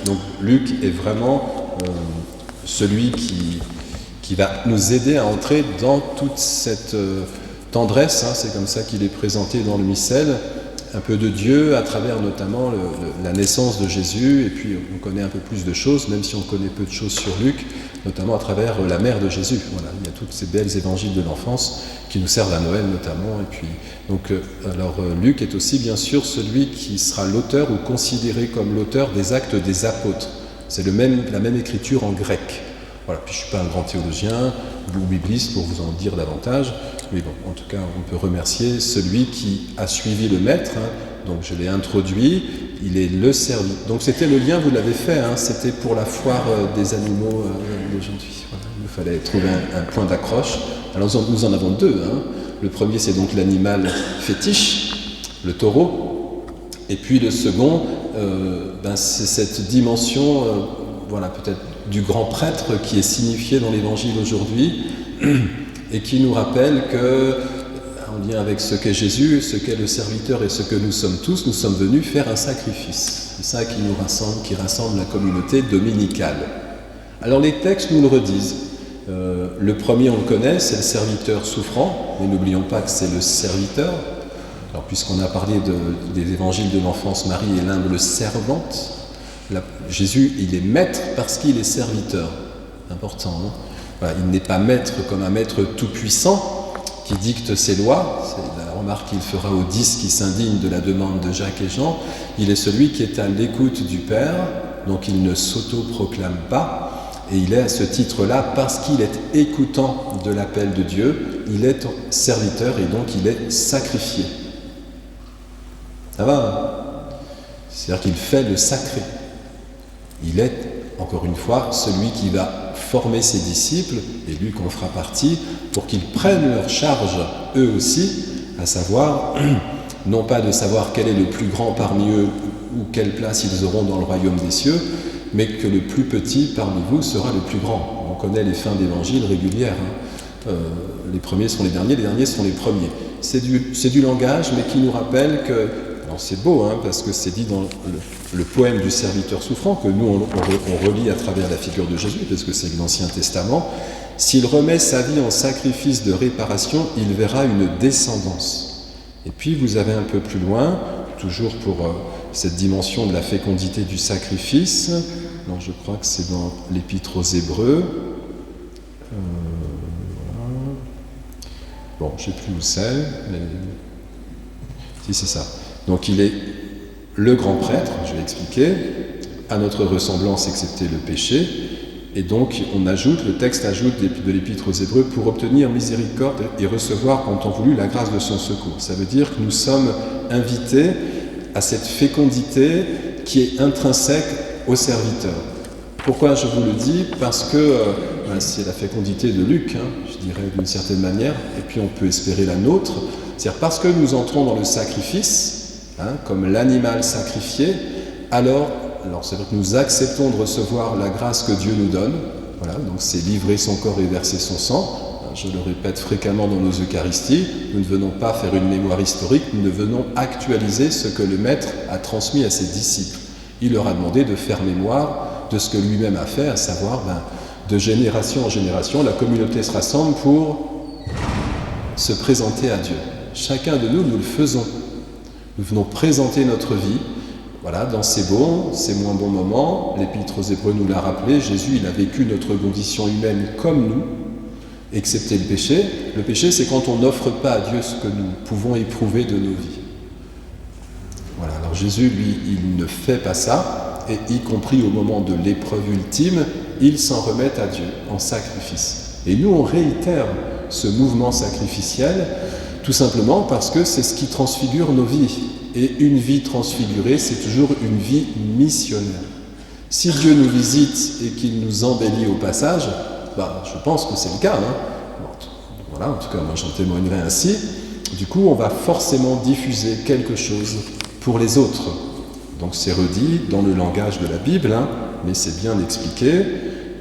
Donc Luc est vraiment celui qui va nous aider à entrer dans toute cette tendresse, hein, c'est comme ça qu'il est présenté dans le missel, un peu de Dieu à travers notamment la naissance de Jésus, et puis on connaît un peu plus de choses, même si on connaît peu de choses sur Luc, notamment à travers la mère de Jésus. Voilà, il y a toutes ces belles évangiles de l'enfance qui nous servent à Noël notamment. Et puis, donc, Luc est aussi bien sûr celui qui sera l'auteur ou considéré comme l'auteur des Actes des Apôtres. C'est la même écriture en grec. Voilà, puis je ne suis pas un grand théologien ou bibliste pour vous en dire davantage, mais bon, en tout cas, on peut remercier celui qui a suivi le maître, hein. Donc je l'ai introduit, il est le serviteur. Donc c'était le lien, vous l'avez fait, hein, c'était pour la foire des animaux d'aujourd'hui. Voilà, il fallait trouver un point d'accroche. Alors nous en avons deux. Hein. Le premier, c'est donc l'animal fétiche, le taureau. Et puis le second, c'est cette dimension, voilà, peut-être du grand prêtre qui est signifié dans l'évangile aujourd'hui et qui nous rappelle que, en lien avec ce qu'est Jésus, ce qu'est le serviteur et ce que nous sommes tous, nous sommes venus faire un sacrifice. C'est ça qui nous rassemble, qui rassemble la communauté dominicale. Alors les textes nous le redisent. Le premier, on le connaît, c'est le serviteur souffrant, mais n'oublions pas que c'est le serviteur. Alors puisqu'on a parlé des évangiles de l'enfance, Marie est l'humble servante. Jésus, il est maître parce qu'il est serviteur. Important, hein. Voilà, il n'est pas maître comme un maître tout-puissant qui dicte ses lois. C'est la remarque qu'il fera aux 10 qui s'indignent de la demande de Jacques et Jean. Il est celui qui est à l'écoute du Père, donc il ne s'auto-proclame pas. Et il est à ce titre-là, parce qu'il est écoutant de l'appel de Dieu, il est serviteur et donc il est sacrifié. Ça va, hein? C'est-à-dire qu'il fait le sacré. Il est, encore une fois, celui qui va former ses disciples, et lui qu'on fera partie, pour qu'ils prennent leur charge, eux aussi, à savoir, non pas de savoir quel est le plus grand parmi eux, ou quelle place ils auront dans le royaume des cieux, mais que le plus petit parmi vous sera le plus grand. On connaît les fins d'évangile régulières. Hein. Les premiers sont les derniers sont les premiers. C'est du langage, mais qui nous rappelle que... Alors c'est beau, hein, parce que c'est dit dans le poème du serviteur souffrant, que nous on relit à travers la figure de Jésus, parce que c'est l'Ancien Testament. S'il remet sa vie en sacrifice de réparation, il verra une descendance. Et puis vous avez un peu plus loin, toujours pour cette dimension de la fécondité du sacrifice, alors je crois que c'est dans l'Épître aux Hébreux, voilà. Bon, je ne sais plus où c'est, mais si c'est ça. Donc il est le grand prêtre, je vais expliquer, à notre ressemblance excepté le péché, et donc le texte ajoute de l'Épître aux Hébreux, pour obtenir miséricorde et recevoir en temps voulu la grâce de son secours. Ça veut dire que nous sommes invités à cette fécondité qui est intrinsèque au serviteur. Pourquoi je vous le dis? Parce que c'est la fécondité de Luc, hein, je dirais d'une certaine manière, et puis on peut espérer la nôtre. C'est-à-dire parce que nous entrons dans le sacrifice, hein, comme l'animal sacrifié, alors c'est vrai que nous acceptons de recevoir la grâce que Dieu nous donne. Voilà, donc c'est livrer son corps et verser son sang. Je le répète fréquemment dans nos Eucharisties, nous ne venons pas faire une mémoire historique, nous venons actualiser ce que le Maître a transmis à ses disciples. Il leur a demandé de faire mémoire de ce que lui-même a fait, à savoir, de génération en génération, la communauté se rassemble pour se présenter à Dieu. Chacun de nous, nous le faisons. Nous venons présenter notre vie, voilà, dans ses bons, ses moins bons moments. L'Épître aux Hébreux nous l'a rappelé, Jésus, il a vécu notre condition humaine comme nous, excepté le péché. Le péché, c'est quand on n'offre pas à Dieu ce que nous pouvons éprouver de nos vies. Voilà, alors Jésus, lui, il ne fait pas ça, et y compris au moment de l'épreuve ultime, il s'en remet à Dieu en sacrifice. Et nous, on réitère ce mouvement sacrificiel, tout simplement parce que c'est ce qui transfigure nos vies. Et une vie transfigurée, c'est toujours une vie missionnaire. Si Dieu nous visite et qu'il nous embellit au passage, je pense que c'est le cas. Hein. Voilà, en tout cas, moi j'en témoignerai ainsi. Du coup, on va forcément diffuser quelque chose pour les autres. Donc c'est redit dans le langage de la Bible, hein, mais c'est bien expliqué.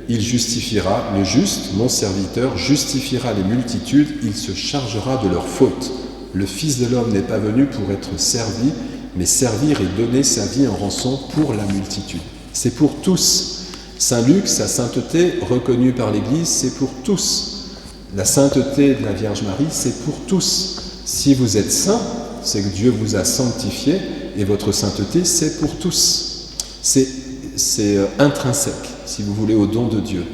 Il justifiera, le juste, mon serviteur, justifiera les multitudes, il se chargera de leurs fautes. Le Fils de l'homme n'est pas venu pour être servi, mais servir et donner sa vie en rançon pour la multitude. C'est pour tous. Saint Luc, sa sainteté reconnue par l'Église, c'est pour tous. La sainteté de la Vierge Marie, c'est pour tous. Si vous êtes saint, c'est que Dieu vous a sanctifié, et votre sainteté, c'est pour tous. C'est intrinsèque, si vous voulez, au don de Dieu.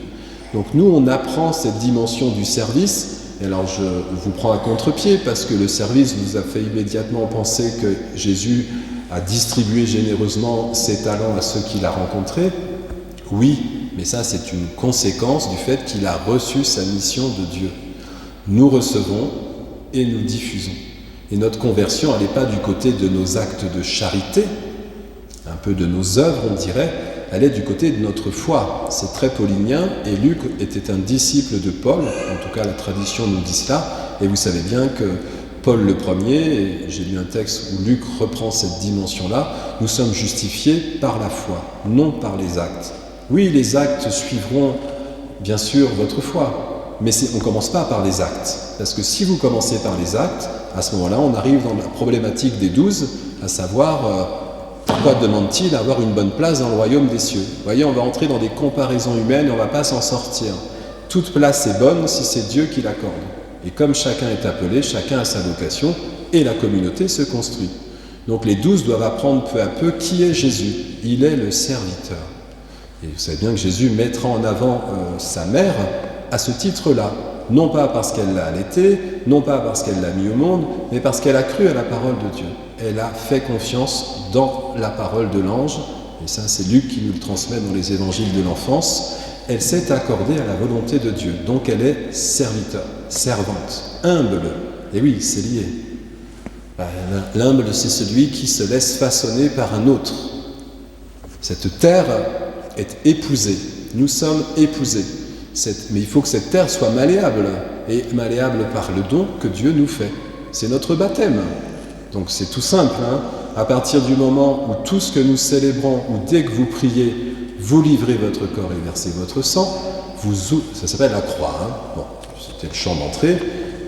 Donc nous, on apprend cette dimension du service. Et alors je vous prends à contre-pied parce que le service vous a fait immédiatement penser que Jésus a distribué généreusement ses talents à ceux qu'il a rencontrés. Oui, mais ça c'est une conséquence du fait qu'il a reçu sa mission de Dieu. Nous recevons et nous diffusons. Et notre conversion, elle n'est pas du côté de nos actes de charité, un peu de nos œuvres on dirait, elle est du côté de notre foi. C'est très paulinien, et Luc était un disciple de Paul, en tout cas la tradition nous dit cela, et vous savez bien que Paul le premier, et j'ai lu un texte où Luc reprend cette dimension-là, nous sommes justifiés par la foi, non par les actes. Oui, les actes suivront bien sûr votre foi, mais on ne commence pas par les actes, parce que si vous commencez par les actes, à ce moment-là, on arrive dans la problématique des 12, à savoir... Pourquoi demande-t-il avoir une bonne place dans le royaume des cieux? Vous voyez, on va entrer dans des comparaisons humaines et on ne va pas s'en sortir. Toute place est bonne si c'est Dieu qui l'accorde. Et comme chacun est appelé, chacun a sa vocation, et la communauté se construit. Donc les 12 doivent apprendre peu à peu qui est Jésus. Il est le serviteur. Et vous savez bien que Jésus mettra en avant sa mère à ce titre-là. Non pas parce qu'elle l'a allaité, non pas parce qu'elle l'a mis au monde, mais parce qu'elle a cru à la parole de Dieu. Elle a fait confiance dans la parole de l'ange, et ça c'est Luc qui nous le transmet dans les évangiles de l'enfance. Elle s'est accordée à la volonté de Dieu, donc elle est serviteur, servante, humble. Et oui, c'est lié. L'humble, c'est celui qui se laisse façonner par un autre. Cette terre est épousée, nous sommes épousés. Mais il faut que cette terre soit malléable, et malléable par le don que Dieu nous fait. C'est notre baptême. Donc c'est tout simple, hein. À partir du moment où tout ce que nous célébrons, ou dès que vous priez, vous livrez votre corps et versez votre sang, ça s'appelle la croix. Hein. Bon, c'était le chant d'entrée,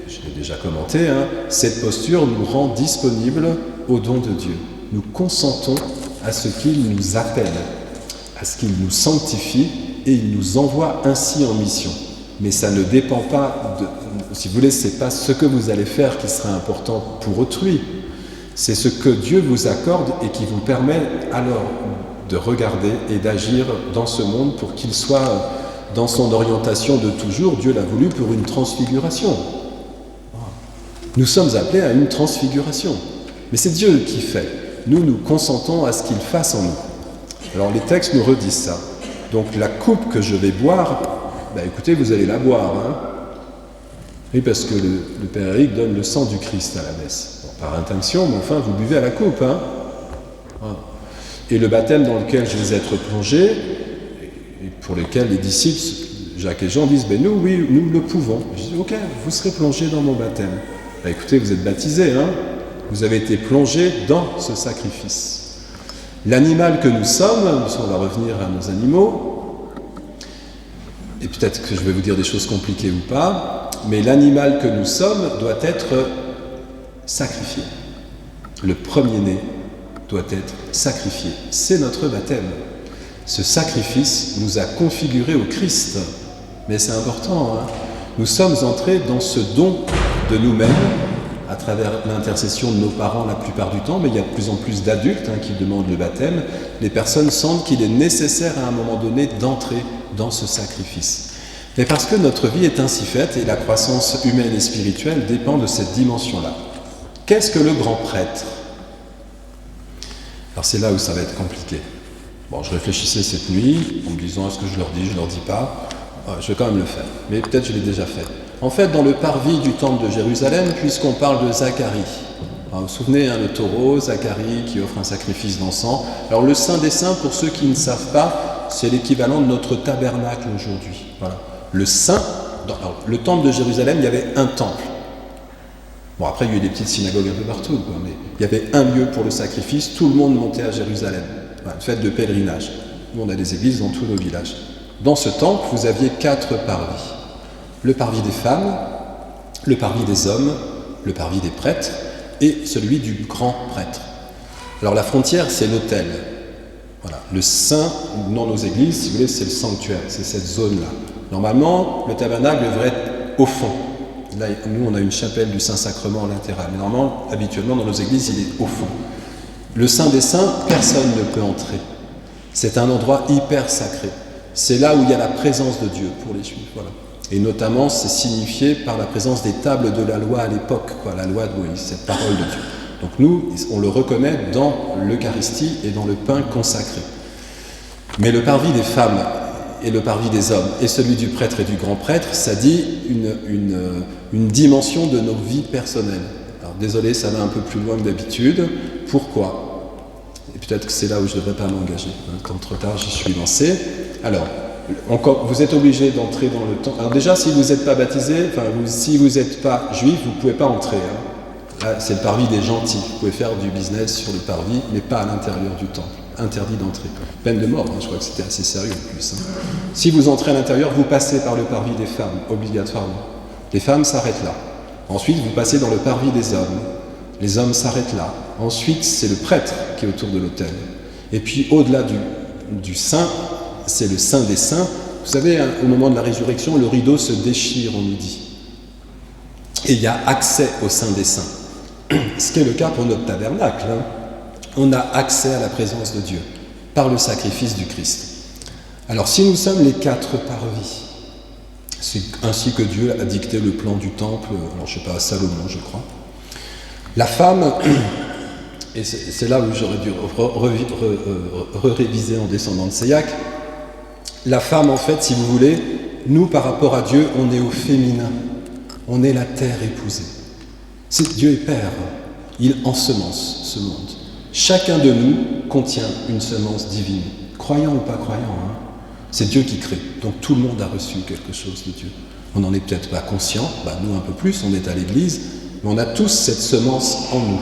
je l'ai déjà commenté. Hein. Cette posture nous rend disponibles au don de Dieu. Nous consentons à ce qu'il nous appelle, à ce qu'il nous sanctifie, et il nous envoie ainsi en mission. Mais ça ne dépend pas si vous voulez, c'est pas ce que vous allez faire qui sera important pour autrui. C'est ce que Dieu vous accorde et qui vous permet alors de regarder et d'agir dans ce monde pour qu'il soit dans son orientation de toujours. Dieu l'a voulu pour une transfiguration. Nous sommes appelés à une transfiguration. Mais c'est Dieu qui fait. Nous consentons à ce qu'il fasse en nous. Alors les textes nous redisent ça. Donc la coupe que je vais boire, écoutez, vous allez la boire. Hein. Oui, parce que le Père Éric donne le sang du Christ à la messe. Bon, par intention, mais enfin, vous buvez à la coupe. Hein. Voilà. Et le baptême dans lequel je vais être plongé, et pour lequel les disciples, Jacques et Jean, disent, nous, oui, nous le pouvons. Je dis, ok, vous serez plongés dans mon baptême. Écoutez, vous êtes baptisés, hein. Vous avez été plongés dans ce sacrifice. L'animal que nous sommes, on va revenir à nos animaux, et peut-être que je vais vous dire des choses compliquées ou pas, mais l'animal que nous sommes doit être sacrifié. Le premier-né doit être sacrifié. C'est notre baptême. Ce sacrifice nous a configurés au Christ. Mais c'est important, hein. Nous sommes entrés dans ce don de nous-mêmes, à travers l'intercession de nos parents la plupart du temps, mais il y a de plus en plus d'adultes qui demandent le baptême. Les personnes sentent qu'il est nécessaire à un moment donné d'entrer dans ce sacrifice. Mais parce que notre vie est ainsi faite et la croissance humaine et spirituelle dépend de cette dimension-là. Qu'est-ce que le grand prêtre? Alors c'est là où ça va être compliqué. Bon, je réfléchissais cette nuit en me disant, est-ce que je leur dis pas? Je vais quand même le faire, mais peut-être je l'ai déjà fait. En fait, dans le parvis du temple de Jérusalem, puisqu'on parle de Zacharie, vous vous souvenez, le taureau, Zacharie qui offre un sacrifice d'encens. Alors le Saint des Saints, pour ceux qui ne savent pas, c'est l'équivalent de notre tabernacle aujourd'hui. Voilà. Le temple de Jérusalem, il y avait un temple. Bon, après, il y a eu des petites synagogues un peu partout, mais il y avait un lieu pour le sacrifice, tout le monde montait à Jérusalem. Voilà, une fête de pèlerinage. Nous, on a des églises dans tous nos villages. Dans ce temple, vous aviez 4 parvis. Le parvis des femmes, le parvis des hommes, le parvis des prêtres et celui du grand prêtre. Alors la frontière, c'est l'autel. Voilà. Le saint, dans nos églises, si vous voulez, c'est le sanctuaire, c'est cette zone-là. Normalement, le tabernacle devrait être au fond. Là, nous, on a une chapelle du Saint-Sacrement latéral. Mais normalement, habituellement, dans nos églises, il est au fond. Le Saint des Saints, personne ne peut entrer. C'est un endroit hyper sacré. C'est là où il y a la présence de Dieu pour les Juifs. Voilà. Et notamment, c'est signifié par la présence des tables de la loi à l'époque, la loi de Moïse, cette parole de Dieu. Donc nous, on le reconnaît dans l'Eucharistie et dans le pain consacré. Mais le parvis des femmes et le parvis des hommes et celui du prêtre et du grand prêtre, ça dit une dimension de nos vies personnelles. Alors désolé, ça va un peu plus loin que d'habitude. Pourquoi ? Et peut-être que c'est là où je ne devrais pas m'engager. Tant trop tard, j'y suis lancé. Alors, vous êtes obligé d'entrer dans le temple. Alors déjà, si vous n'êtes pas baptisé, si vous n'êtes pas juif, vous ne pouvez pas entrer. Là, c'est le parvis des gentils. Vous pouvez faire du business sur le parvis, mais pas à l'intérieur du temple. Interdit d'entrer. Peine de mort, je crois que c'était assez sérieux en plus. Si vous entrez à l'intérieur, vous passez par le parvis des femmes, obligatoirement. Les femmes s'arrêtent là. Ensuite, vous passez dans le parvis des hommes. Les hommes s'arrêtent là. Ensuite, c'est le prêtre qui est autour de l'autel. Et puis, au-delà du saint, c'est le saint des saints. Vous savez, au moment de la résurrection, le rideau se déchire, on nous dit. Et il y a accès au saint des saints. Ce qui est le cas pour notre tabernacle. On a accès à la présence de Dieu par le sacrifice du Christ. Alors, si nous sommes les 4 parvis, c'est ainsi que Dieu a dicté le plan du temple, alors je ne sais pas, à Salomon, je crois. La femme, et c'est là où j'aurais dû réviser en descendant de Seillac, la femme, en fait, si vous voulez, nous, par rapport à Dieu, on est au féminin. On est la terre épousée. Dieu est Père. Il ensemence ce monde. Chacun de nous contient une semence divine. Croyant ou pas croyant, c'est Dieu qui crée. Donc tout le monde a reçu quelque chose de Dieu. On n'en est peut-être pas conscient, nous un peu plus, on est à l'église, mais on a tous cette semence en nous.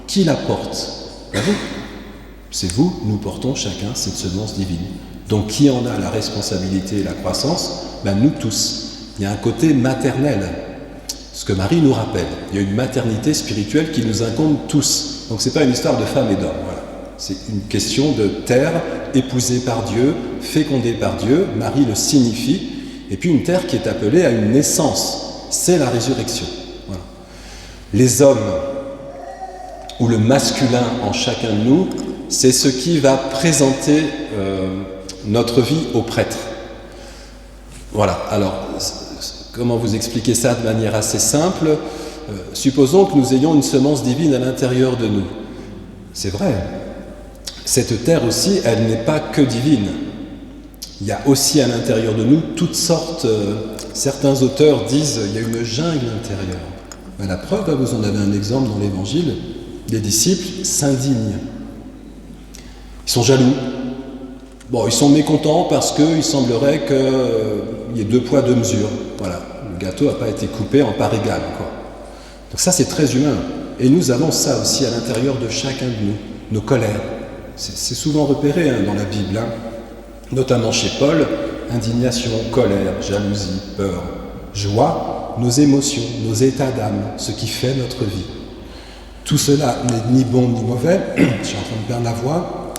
Qui la porte ? Vous. C'est vous, nous portons chacun cette semence divine. Donc qui en a la responsabilité et la croissance ? Nous tous. Il y a un côté maternel. Ce que Marie nous rappelle. Il y a une maternité spirituelle qui nous incombe tous. Donc ce n'est pas une histoire de femme et d'homme. Voilà. C'est une question de terre épousée par Dieu, fécondée par Dieu. Marie le signifie. Et puis une terre qui est appelée à une naissance. C'est la résurrection. Voilà. Les hommes, ou le masculin en chacun de nous, c'est ce qui va présenter notre vie au prêtre. Voilà. Alors, comment vous expliquer ça de manière assez simple ? Supposons que nous ayons une semence divine à l'intérieur de nous. C'est vrai. Cette terre aussi, elle n'est pas que divine. Il y a aussi à l'intérieur de nous toutes sortes... certains auteurs disent il y a une jungle intérieure. La preuve, vous en avez un exemple dans l'Évangile. Les disciples s'indignent. Ils sont jaloux. Ils sont mécontents parce qu'il semblerait qu'il y ait 2 poids 2 mesures. Voilà, le gâteau n'a pas été coupé en part égale, Donc ça, c'est très humain. Et nous avons ça aussi à l'intérieur de chacun de nous, nos colères. C'est souvent repéré dans la Bible, notamment chez Paul, indignation, colère, jalousie, peur, joie, nos émotions, nos états d'âme, ce qui fait notre vie. Tout cela n'est ni bon ni mauvais, je suis en train de perdre la voix,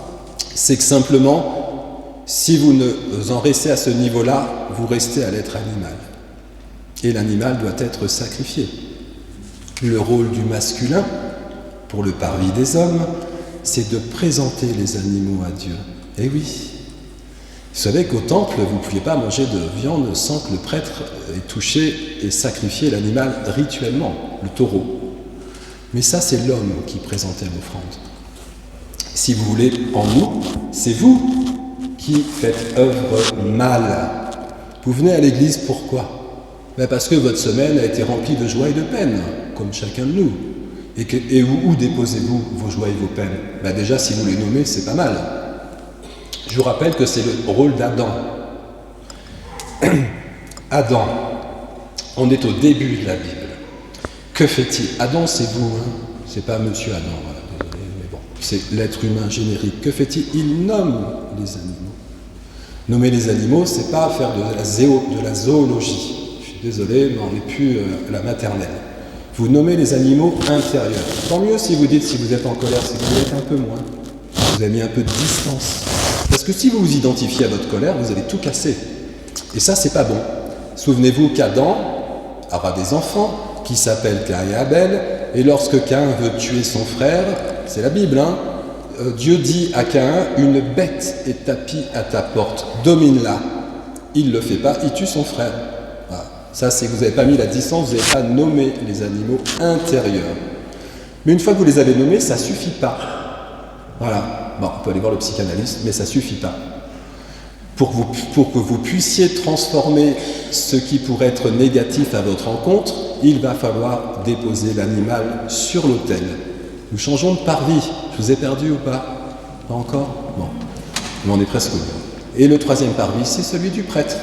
c'est que simplement, si vous en restez à ce niveau-là, vous restez à l'être animal. Et l'animal doit être sacrifié. Le rôle du masculin, pour le parvis des hommes, c'est de présenter les animaux à Dieu. Eh oui. Vous savez qu'au temple, vous ne pouviez pas manger de viande sans que le prêtre ait touché et sacrifié l'animal rituellement, le taureau. Mais ça, c'est l'homme qui présentait l'offrande. Si vous voulez, en nous, c'est vous qui faites œuvre mal. Vous venez à l'église, pourquoi ? Parce que votre semaine a été remplie de joie et de peine, comme chacun de nous. Et où déposez-vous vos joies et vos peines ? Déjà, si vous les nommez, c'est pas mal. Je vous rappelle que c'est le rôle d'Adam. Adam, on est au début de la Bible. Que fait-il ? Adam, c'est vous, c'est pas Monsieur Adam, voilà, désolé, mais bon, c'est l'être humain générique. Que fait-il ? Il nomme les animaux. Nommer les animaux, c'est pas faire de la zoologie. Je suis désolé, mais on n'est plus à la maternelle. Vous nommez les animaux intérieurs. Tant mieux si vous dites, si vous êtes en colère, c'est que vous êtes un peu moins. vous avez mis un peu de distance. Parce que si vous vous identifiez à votre colère, vous allez tout casser. Et ça, c'est pas bon. Souvenez-vous qu'Adam aura des enfants qui s'appellent Caïn et Abel, et lorsque Caïn veut tuer son frère, c'est la Bible, hein, Dieu dit à Caïn, une bête est tapie à ta porte, domine-la. Il ne le fait pas, il tue son frère. Voilà. Ça, c'est que vous n'avez pas mis la distance, vous n'avez pas nommé les animaux intérieurs. Mais une fois que vous les avez nommés, ça ne suffit pas. Voilà. Bon, on peut aller voir le psychanalyste, mais ça ne suffit pas. Pour que vous puissiez transformer ce qui pourrait être négatif à votre encontre, il va falloir déposer l'animal sur l'autel. Nous changeons de parvis. Je vous ai perdu ou pas? Pas encore? Bon. Mais on est presque au bout. Et le troisième parvis, c'est celui du prêtre.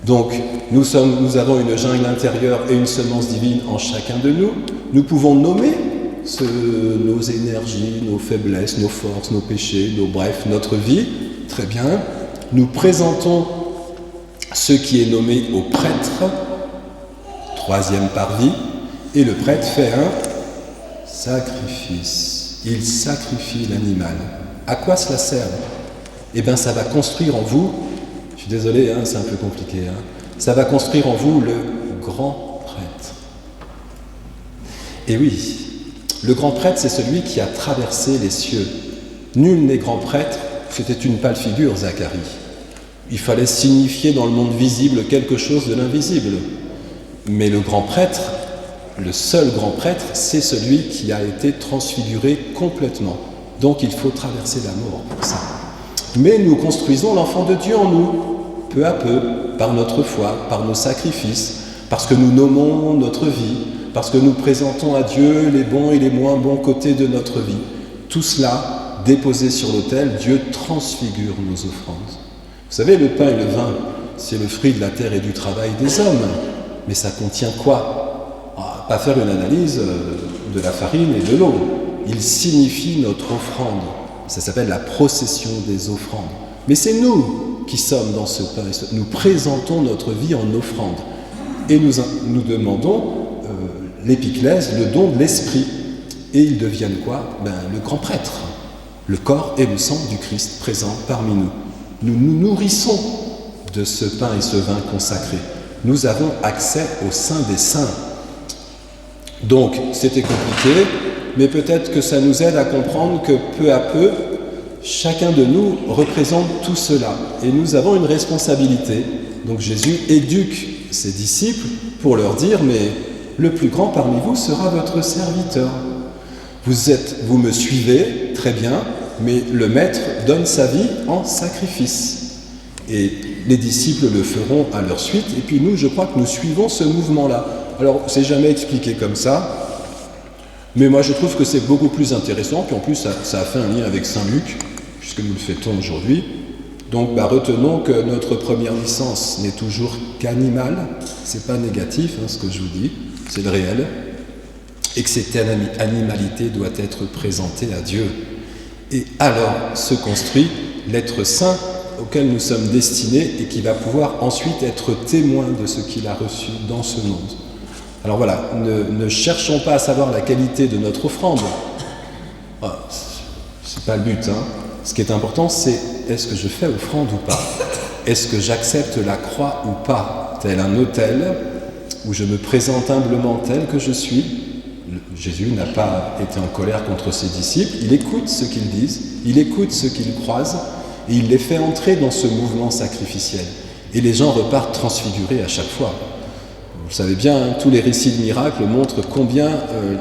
Donc, nous avons une jungle intérieure et une semence divine en chacun de nous. Nous pouvons nommer nos énergies, nos faiblesses, nos forces, nos péchés, bref, notre vie. Très bien. Nous présentons ce qui est nommé au prêtre, troisième parvis, et le prêtre fait un sacrifice. Il sacrifie l'animal. À quoi cela sert? Eh bien, ça va construire en vous, je suis désolé, hein, c'est un peu compliqué, hein, ça va construire en vous le grand prêtre. Et oui, le grand prêtre, c'est celui qui a traversé les cieux. Nul n'est grand prêtre, c'était une pâle figure, Zacharie. Il fallait signifier dans le monde visible quelque chose de l'invisible. Mais le grand prêtre, le seul grand prêtre, c'est celui qui a été transfiguré complètement. Donc il faut traverser la mort pour ça. Mais nous construisons l'enfant de Dieu en nous, peu à peu, par notre foi, par nos sacrifices, parce que nous nommons notre vie, parce que nous présentons à Dieu les bons et les moins bons côtés de notre vie. Tout cela, déposé sur l'autel, Dieu transfigure nos offrandes. Vous savez, le pain et le vin, c'est le fruit de la terre et du travail des hommes. Mais ça contient quoi? Pas faire une analyse de la farine et de l'eau. Il signifie notre offrande. Ça s'appelle la procession des offrandes. Mais c'est nous qui sommes dans ce pain. Nous présentons notre vie en offrande. Et nous demandons l'épiclèse, le don de l'esprit. Et ils deviennent quoi? Le grand prêtre. Le corps et le sang du Christ présent parmi nous. Nous nous nourrissons de ce pain et ce vin consacré. Nous avons accès au sein des saints. Donc, c'était compliqué, mais peut-être que ça nous aide à comprendre que peu à peu, chacun de nous représente tout cela. Et nous avons une responsabilité. Donc Jésus éduque ses disciples pour leur dire, mais le plus grand parmi vous sera votre serviteur. Vous me suivez, très bien, mais le maître donne sa vie en sacrifice. Et les disciples le feront à leur suite, et puis nous, je crois que nous suivons ce mouvement-là. Alors, c'est jamais expliqué comme ça, mais moi je trouve que c'est beaucoup plus intéressant, puis en plus ça a fait un lien avec Saint Luc, puisque nous le fêtons aujourd'hui. Donc retenons que notre première licence n'est toujours qu'animale, c'est pas négatif ce que je vous dis, c'est le réel, et que cette animalité doit être présentée à Dieu. Et alors se construit l'être saint auquel nous sommes destinés et qui va pouvoir ensuite être témoin de ce qu'il a reçu dans ce monde. Alors voilà, ne cherchons pas à savoir la qualité de notre offrande. C'est pas le but. Ce qui est important, c'est est-ce que je fais offrande ou pas? Est-ce que j'accepte la croix ou pas? Tel un autel où je me présente humblement tel que je suis. Jésus n'a pas été en colère contre ses disciples. Il écoute ce qu'ils disent, il écoute ce qu'ils croisent et il les fait entrer dans ce mouvement sacrificiel. Et les gens repartent transfigurés à chaque fois. Vous savez bien, tous les récits de miracles montrent combien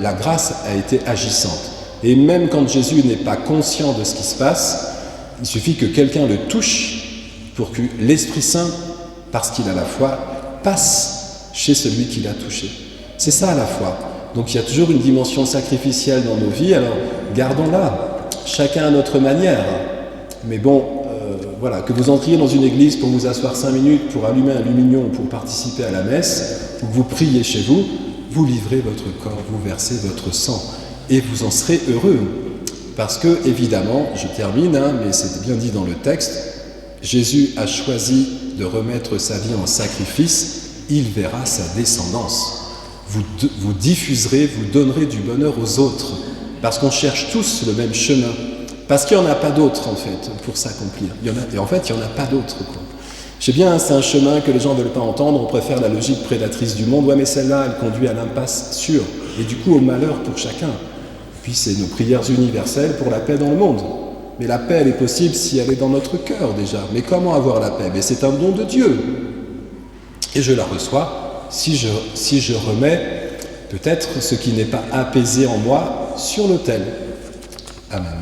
la grâce a été agissante. Et même quand Jésus n'est pas conscient de ce qui se passe, il suffit que quelqu'un le touche pour que l'Esprit Saint, parce qu'il a la foi, passe chez celui qui l'a touché. C'est ça la foi. Donc il y a toujours une dimension sacrificielle dans nos vies, alors gardons-la, chacun à notre manière. Mais bon, voilà, que vous entriez dans une église pour vous asseoir 5 minutes, pour allumer un lumignon ou pour participer à la messe, ou que vous priez chez vous, vous livrez votre corps, vous versez votre sang, et vous en serez heureux. Parce que, évidemment, je termine, mais c'est bien dit dans le texte, Jésus a choisi de remettre sa vie en sacrifice, il verra sa descendance. Vous diffuserez, vous donnerez du bonheur aux autres, parce qu'on cherche tous le même chemin. Parce qu'il n'y en a pas d'autres, en fait, pour s'accomplir. Et en fait, il n'y en a pas d'autres, quoi. Je sais bien, c'est un chemin que les gens ne veulent pas entendre, on préfère la logique prédatrice du monde. Ouais, mais celle-là, elle conduit à l'impasse sûre, et du coup au malheur pour chacun. Puis c'est nos prières universelles pour la paix dans le monde. Mais la paix, elle est possible si elle est dans notre cœur déjà. Mais comment avoir la paix? Mais c'est un don de Dieu. Et je la reçois si je remets peut-être ce qui n'est pas apaisé en moi sur l'autel. Amen.